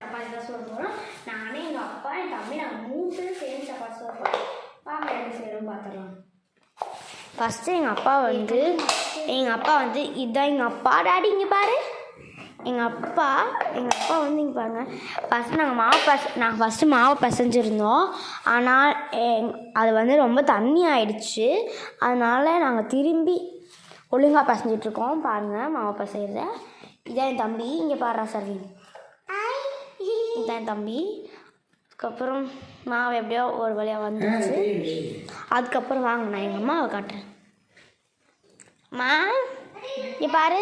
சப்பாத்தி தான் சோறு போகிறோம். நானே எங்கள் அப்பா என் தம்பி நாங்கள் 3 பேரும் சேர்ந்து சப்பாத்தி சோறு போகிறோம். வாங்க எப்படி செய்கிறோம் பார்த்துடலாம். ஃபஸ்ட்டு எங்கள் அப்பா வந்து இதுதான் எங்கள் அப்பா. டாடி இங்கே பாரு. எங்கள் அப்பா வந்து இங்கே பாருங்கள். ஃபஸ்ட்டு நாங்கள் ஃபஸ்ட்டு மாவை பிசைஞ்சிருந்தோம். ஆனால் அது வந்து ரொம்ப தண்ணி ஆயிடுச்சு. அதனால் நாங்கள் திரும்பி ஒழுங்காக பிசைஞ்சிட்ருக்கோம். பாருங்கள் மாவை பிசைகிறத. இதான் என் தம்பி. இங்கே பாடுறா சர்வீன். இதான் என் தம்பி. அதுக்கப்புறம் மாவு எப்படியோ ஒரு வழியாக வந்துடுச்சு. அதுக்கப்புறம் வாங்க நான் எங்கள் அம்மாவை காட்டுறேன். அம்மா இங்கே பாரு.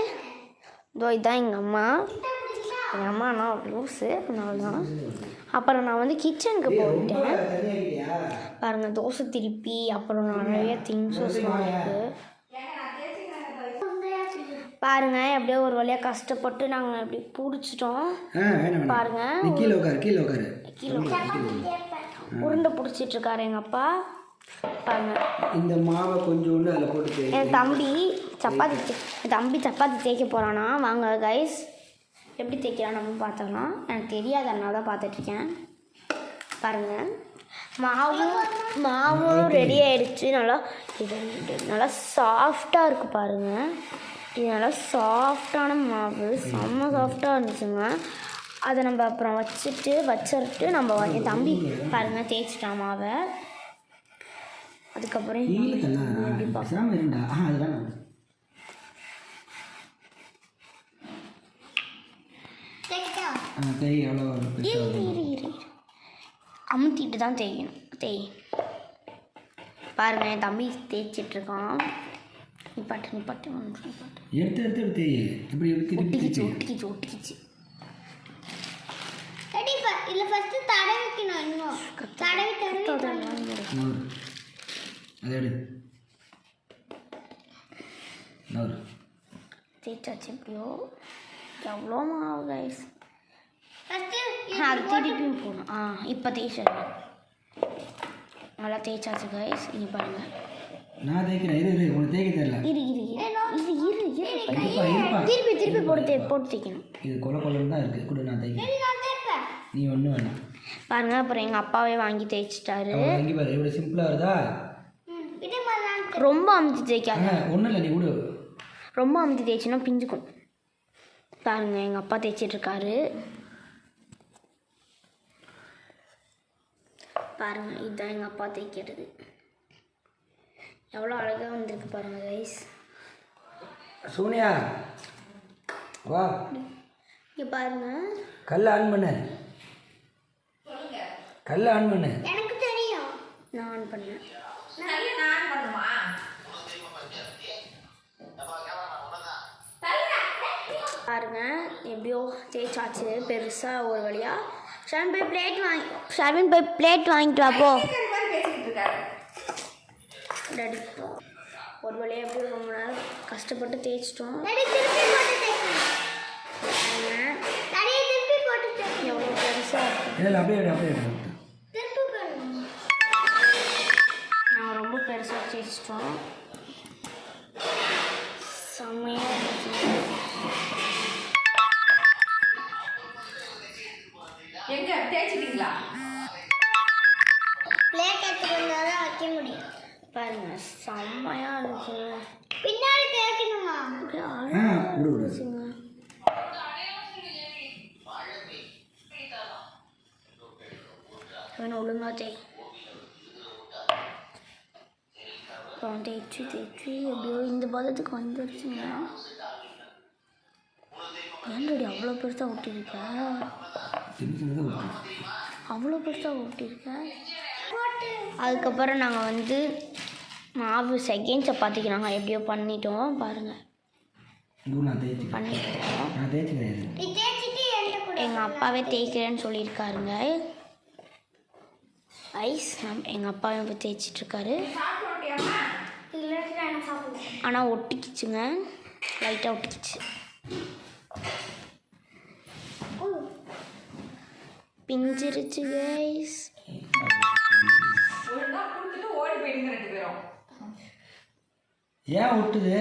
இதோ இதுதான் எங்கள் அம்மா. எங்கள் அம்மா நான் லூஸு, அதனால தான். அப்புறம் நான் வந்து கிச்சனுக்கு போயிட்டேன். பாருங்கள் தோசை திருப்பி அப்புறம் நிறைய திங்ஸஸ்லாம் இருக்குது. பாருங்க எப்படியோ ஒரு வழியாக கஷ்டப்பட்டு நாங்கள் எப்படி பிடிச்சிட்டோம். பாருங்க உருண்டை பிடிச்சிட்டு இருக்காரு எங்கள் அப்பா. பாருங்க இந்த மாவை கொஞ்சோண்டு அதில் போட்டு என் தம்பி சப்பாத்தி தேய்க்க போகிறானா. வாங்க கைஸ் எப்படி தேய்க்கிறான் நம்ம பார்த்துக்கலாம். எனக்கு தெரியாது, அதனால தான் பார்த்துட்ருக்கேன். பாருங்கள் மாவும் ரெடி ஆகிடுச்சு. நல்லா சாஃப்டாக இருக்குது பாருங்கள். இது நல்லா சாஃப்டான மாவு, செம்ம சாஃப்டாக இருந்துச்சுங்க. அதை நம்ம அப்புறம் வச்சுட்டு நம்ம என் தம்பி பாருங்கள் தேய்ச்சிட்டான் மாவை. அதுக்கப்புறம் அமுத்திட்டு தான் தேய்க்கணும். பாருங்கள் என் தம்பி தேய்ச்சிட்ருக்கான். நிப்பாட்டு ஒட்டிக்கிச்சு. தேய்ச்சாச்சு எப்படியோ. எவ்வளோ மாவு கைஸ். அது திருப்பியும் போகணும். இப்போ தேய்ச்சாச்சு. நல்லா தேய்ச்சாச்சு கைஸ். இங்கே பாருங்கள். நான் தேய்க்கிறேன். உனக்கு தேய்க்க தெரியல. திருப்பி போட்டு தேய்க்கணும். இது கொலன்னு தான் இருக்குது. கூட நான் தேய்க்கிறேன். நீ ஒன்றும் வேணாம். பாருங்க அப்புறம் எங்கள் அப்பாவே வாங்கி தேய்ச்சிட்டாரு. வாங்கி பாரு இவ்வளோ சிம்பிளாக வருதா. ரொம்ப அமுத்தி தேய்க்காத. ஒன்றும் இல்லை, நீ விடு. ரொம்ப அமுத்தி தேய்ச்சினா பிஞ்சுக்கும். பாருங்க எங்கள் அப்பா தேய்ச்சிட்ருக்காரு. பாருங்க இதுதான் எங்கள் அப்பா தேய்க்கிறது. எவ்வளோ அழகாக வந்திருக்கு பாருங்க கைஸ். சோனியா வா இங்கே பாருங்க. கல்லை ஆன் பண்ணு. எனக்கு தெரியும். நான் ஆன் பண்ணேன். பாருங்க எப்படியோ தேய்ச்சாச்சு பெருசாக ஒரு வழியாக. ஷர்வின் போய் பிளேட் வாங்கிட்டு வாப்போ. டாடி ஒரு வழியாக எப்படியோ ரொம்ப நேரம் கஷ்டப்பட்டு தேய்ச்சிட்டோம். எவ்வளோ பெருசாக இருக்கு. நான் ரொம்ப பெருசாக தேய்ச்சிட்டோம். செம்மையாக எங்க தேய்ச்சிட்டீங்களா? பிளேட் எடுத்துட்டு வைக்க முடியும். பாருங்க செம்மையாக இருந்துச்சு. பின்னாடி தேய்க்கணுமா? இருந்துச்சுங்க. ஒழுங்கா அப்புறம் தேய்ச்சி எப்படியோ இந்த பதத்துக்கு வந்துருச்சுங்க. ஏன்டி அவ்வளோ பெருசாக ஒட்டியிருக்க? அதுக்கப்புறம் நாங்கள் வந்து மாவு செகண்ட் சப்பாத்திக்கு நாங்கள் எப்படியோ பண்ணிட்டோம். பாருங்கள் பண்ணிட்டோம். எங்கள் அப்பாவே தேய்க்கிறேன்னு சொல்லியிருக்காருங்க. எங்கள் அப்பாவே இப்போ தேய்ச்சிட்ருக்காரு. ஆனால் ஒட்டிக்கிச்சுங்க, லைட்டாக ஒட்டிக்கிச்சு. பிஞ்சிருச்சு கைஸ். ஏன் ஒட்டுது?